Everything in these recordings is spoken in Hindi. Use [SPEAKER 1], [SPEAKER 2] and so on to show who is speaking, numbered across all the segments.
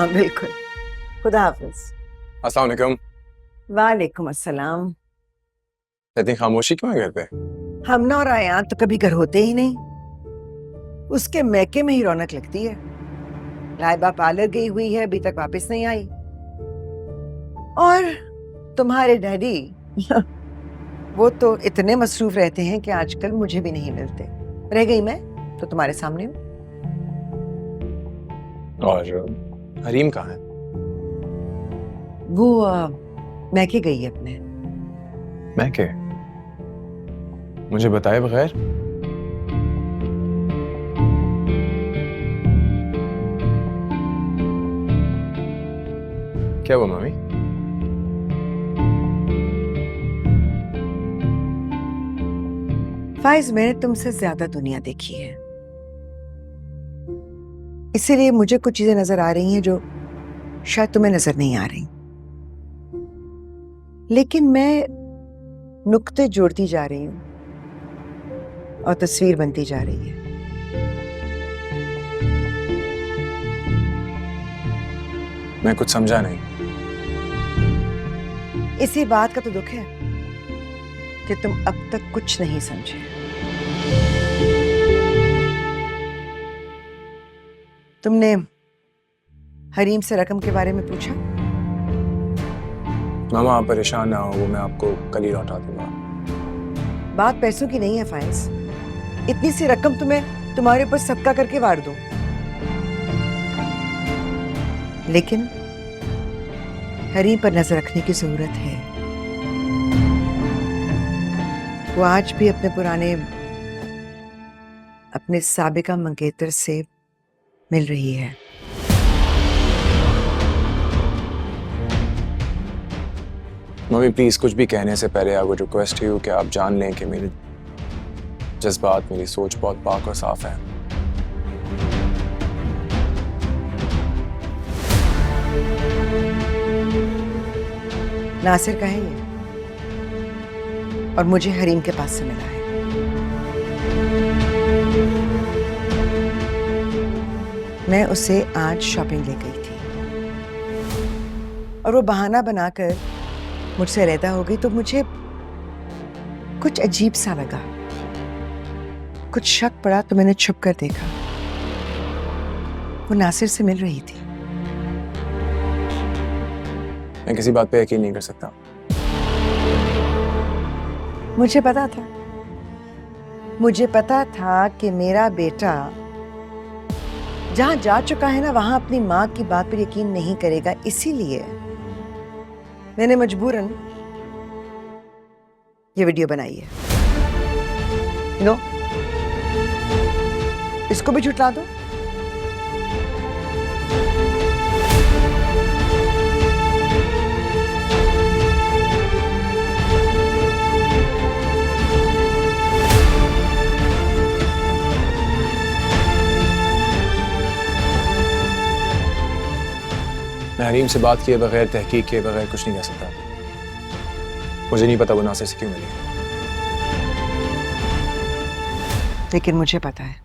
[SPEAKER 1] हाँ बिल्कुल। खुदा हाफिज।
[SPEAKER 2] अस्सलाम वालेकुम।
[SPEAKER 1] वालेकुम अस्सलाम।
[SPEAKER 2] इतनी खामोशी क्यों है घर पे?
[SPEAKER 1] हम ना और आयान तो कभी घर होते ही नहीं। उसके मैके में ही रौनक लगती है। लाइबा पार्लर गई हुई है, अभी तक वापस नहीं आई। और तुम्हारे डैडी वो तो इतने मसरूफ रहते हैं कि आजकल मुझे भी नहीं मिलते। रह गई मैं तो तुम्हारे सामने हूँ।
[SPEAKER 2] और हरीम कहाँ है?
[SPEAKER 1] वो मैके गई है अपने।
[SPEAKER 2] मैं क्या? मुझे बताए बगैर? क्या हुआ मम्मी?
[SPEAKER 1] फाइज, मैंने तुमसे ज्यादा दुनिया देखी है, इसीलिए मुझे कुछ चीजें नजर आ रही हैं जो शायद तुम्हें नजर नहीं आ रही। लेकिन मैं नुक्ते जोड़ती जा रही हूं और तस्वीर बनती जा रही है।
[SPEAKER 2] मैं कुछ समझा नहीं।
[SPEAKER 1] इसी बात का तो दुख है कि तुम अब तक कुछ नहीं समझे। तुमने हरीम से रकम के बारे में पूछा?
[SPEAKER 2] मामा आप परेशान ना हो, वो मैं आपको कल ही लौटा दूंगा।
[SPEAKER 1] बात पैसों की नहीं है फाइज। इतनी सी रकम तुम्हें तुम्हारे ऊपर सदका करके वार दूं, लेकिन हरीम पर नजर रखने की जरूरत है। वो आज भी अपने साबिका मंगेतर से मिल रही है।
[SPEAKER 2] मम्मी प्लीज कुछ भी कहने से पहले आई वुड रिक्वेस्ट यू कि आप जान लें कि मेरे जज्बात, मेरी सोच बहुत पाक और साफ है।
[SPEAKER 1] नासिर का है ये, और मुझे हरीम के पास से मिला है। मैं उसे आज शॉपिंग ले गई थी और वो बहाना बनाकर मुझसे अलहदा हो गई, तो मुझे कुछ अजीब सा लगा, कुछ शक पड़ा, तो मैंने छुप कर देखा। वो नासिर से मिल रही थी।
[SPEAKER 2] मैं किसी बात पे यकीन नहीं कर सकता।
[SPEAKER 1] मुझे पता था कि मेरा बेटा जहां जा चुका है ना, वहां अपनी माँ की बात पर यकीन नहीं करेगा। इसीलिए मैंने मजबूरन ये वीडियो बनाई है। लो, इसको भी झुठला दो।
[SPEAKER 2] मैं हरीम से बात किए बगैर, तहकीक किए बगैर कुछ नहीं कह सकता। मुझे नहीं पता वो नासिर से क्यों मिली,
[SPEAKER 1] लेकिन मुझे पता है।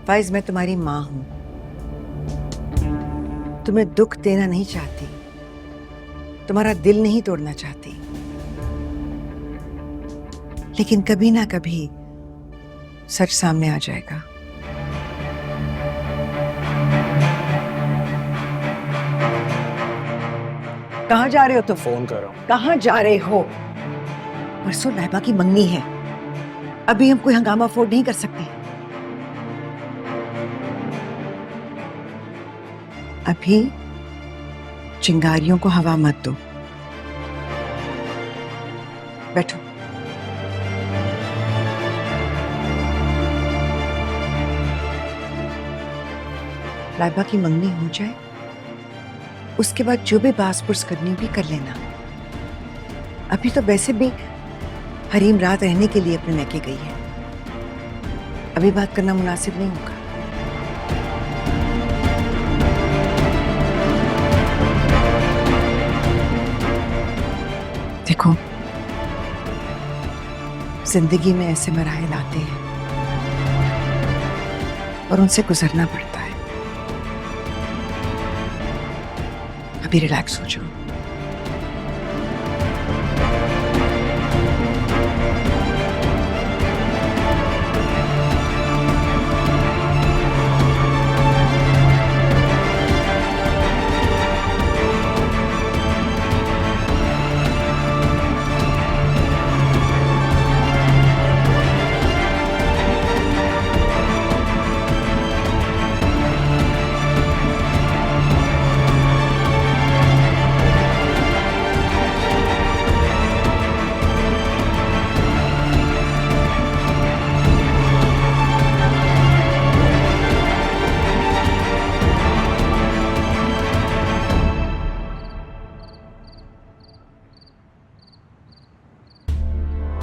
[SPEAKER 1] फाइज, मैं तुम्हारी माँ हूं, तुम्हें दुख देना नहीं चाहती, तुम्हारा दिल नहीं तोड़ना चाहती, लेकिन कभी ना कभी सच सामने आ जाएगा। कहाँ जा रहे हो तुम?
[SPEAKER 2] फोन कर रहा हूँ।
[SPEAKER 1] कहाँ जा रहे हो? परसों लाइबा की मंगनी है, अभी हम कोई हंगामा अफोर्ड नहीं कर सकते। अभी चिंगारियों को हवा मत दो। बैठो। लाइबा की मंगनी हो जाए, उसके बाद जो भी बास-पुर्स करनी होगी कर लेना। अभी तो वैसे भी हरीम रात रहने के लिए अपने मैके गई है, अभी बात करना मुनासिब नहीं होगा। देखो, जिंदगी में ऐसे मराहल आते हैं, और उनसे गुजरना पड़ता है। अभी रिलैक्स हो जाओ।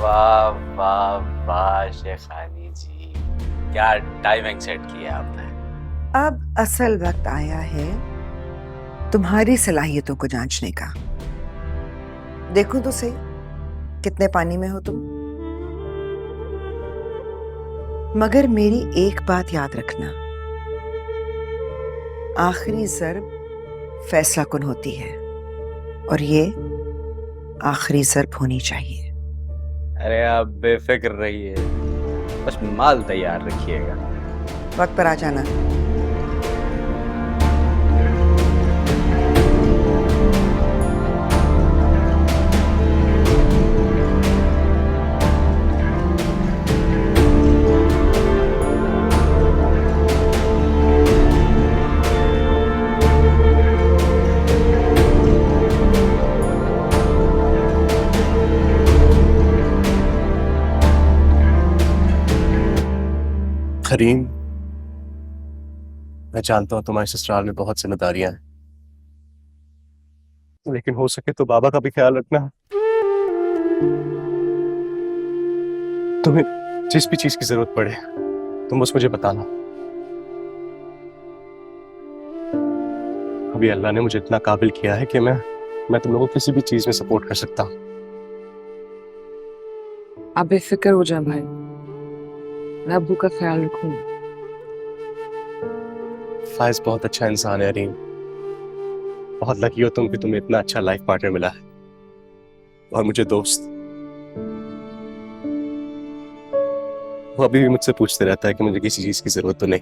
[SPEAKER 3] वाह वाह वाह शेखानी जी, क्या टाइमिंग सेट किया आपने।
[SPEAKER 1] अब असल वक्त आया है तुम्हारी सलाहियतों को जांचने का। देखो तो सही कितने पानी में हो तुम। मगर मेरी एक बात याद रखना, आखिरी ज़र्ब फैसला कुन होती है और ये आखिरी ज़र्ब होनी चाहिए।
[SPEAKER 3] अरे आप बेफिक्र रहिए, बस माल तैयार रखिएगा।
[SPEAKER 1] वक्त पर आ जाना।
[SPEAKER 4] करीम, मैं जानता हूँ तुम्हारे ससुराल में बहुत जिम्मेदारियां हैं, लेकिन हो सके तो बाबा का भी ख्याल रखना। तुम्हें जिस भी चीज की जरूरत पड़े तुम बस मुझे बताना। अभी अल्लाह ने मुझे इतना काबिल किया है कि मैं तुम लोगों को किसी भी चीज में सपोर्ट कर सकता हूँ।
[SPEAKER 5] आप बेफिक्र हो जाए भाई, मैं अब्बू का ख्याल रखूंगी।
[SPEAKER 4] फायज बहुत अच्छा इंसान है रीम, बहुत लकी हो तुम कि तुम्हें इतना अच्छा लाइफ पार्टनर मिला है। और मुझे दोस्त, वो अभी भी मुझसे पूछते रहता है कि मुझे किसी चीज की जरूरत तो नहीं।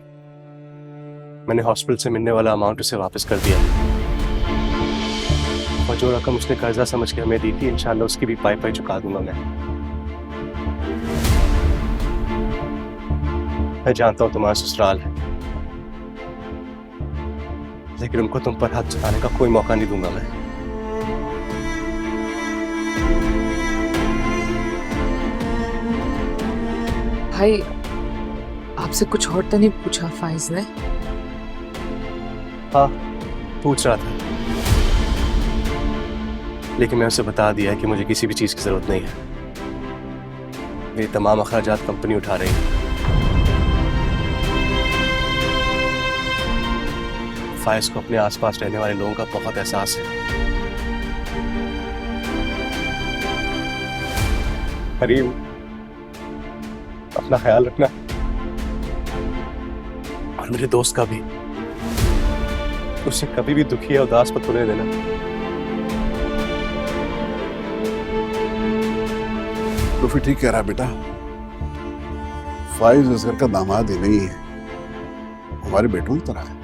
[SPEAKER 4] मैंने हॉस्पिटल से मिलने वाला अमाउंट उसे वापस कर दिया और जो रकम उसने कर्जा समझ के हमें दी थी इंशाल्लाह उसकी भी पाई पाई चुका दूंगा मैं जानता हूँ तुम्हारा ससुराल है, लेकिन उनको तुम पर हाथ चलाने का कोई मौका नहीं दूंगा मैं।
[SPEAKER 5] भाई आपसे कुछ और तो नहीं पूछा फाइज ने?
[SPEAKER 4] हाँ पूछ रहा था, लेकिन मैं उसे बता दिया कि मुझे किसी भी चीज की जरूरत नहीं है। मेरी तमाम अखराजात कंपनी उठा रही है। फायज को अपने आसपास रहने वाले लोगों का बहुत एहसास है। करीम, अपना ख्याल रखना और मेरे दोस्त का भी। उसे कभी भी दुखी या उदास मत होने देना।
[SPEAKER 6] तो फिर ठीक कह रहा बेटा, फाइज इस घर का दामाद ही नहीं है, हमारे बेटों की तरह है।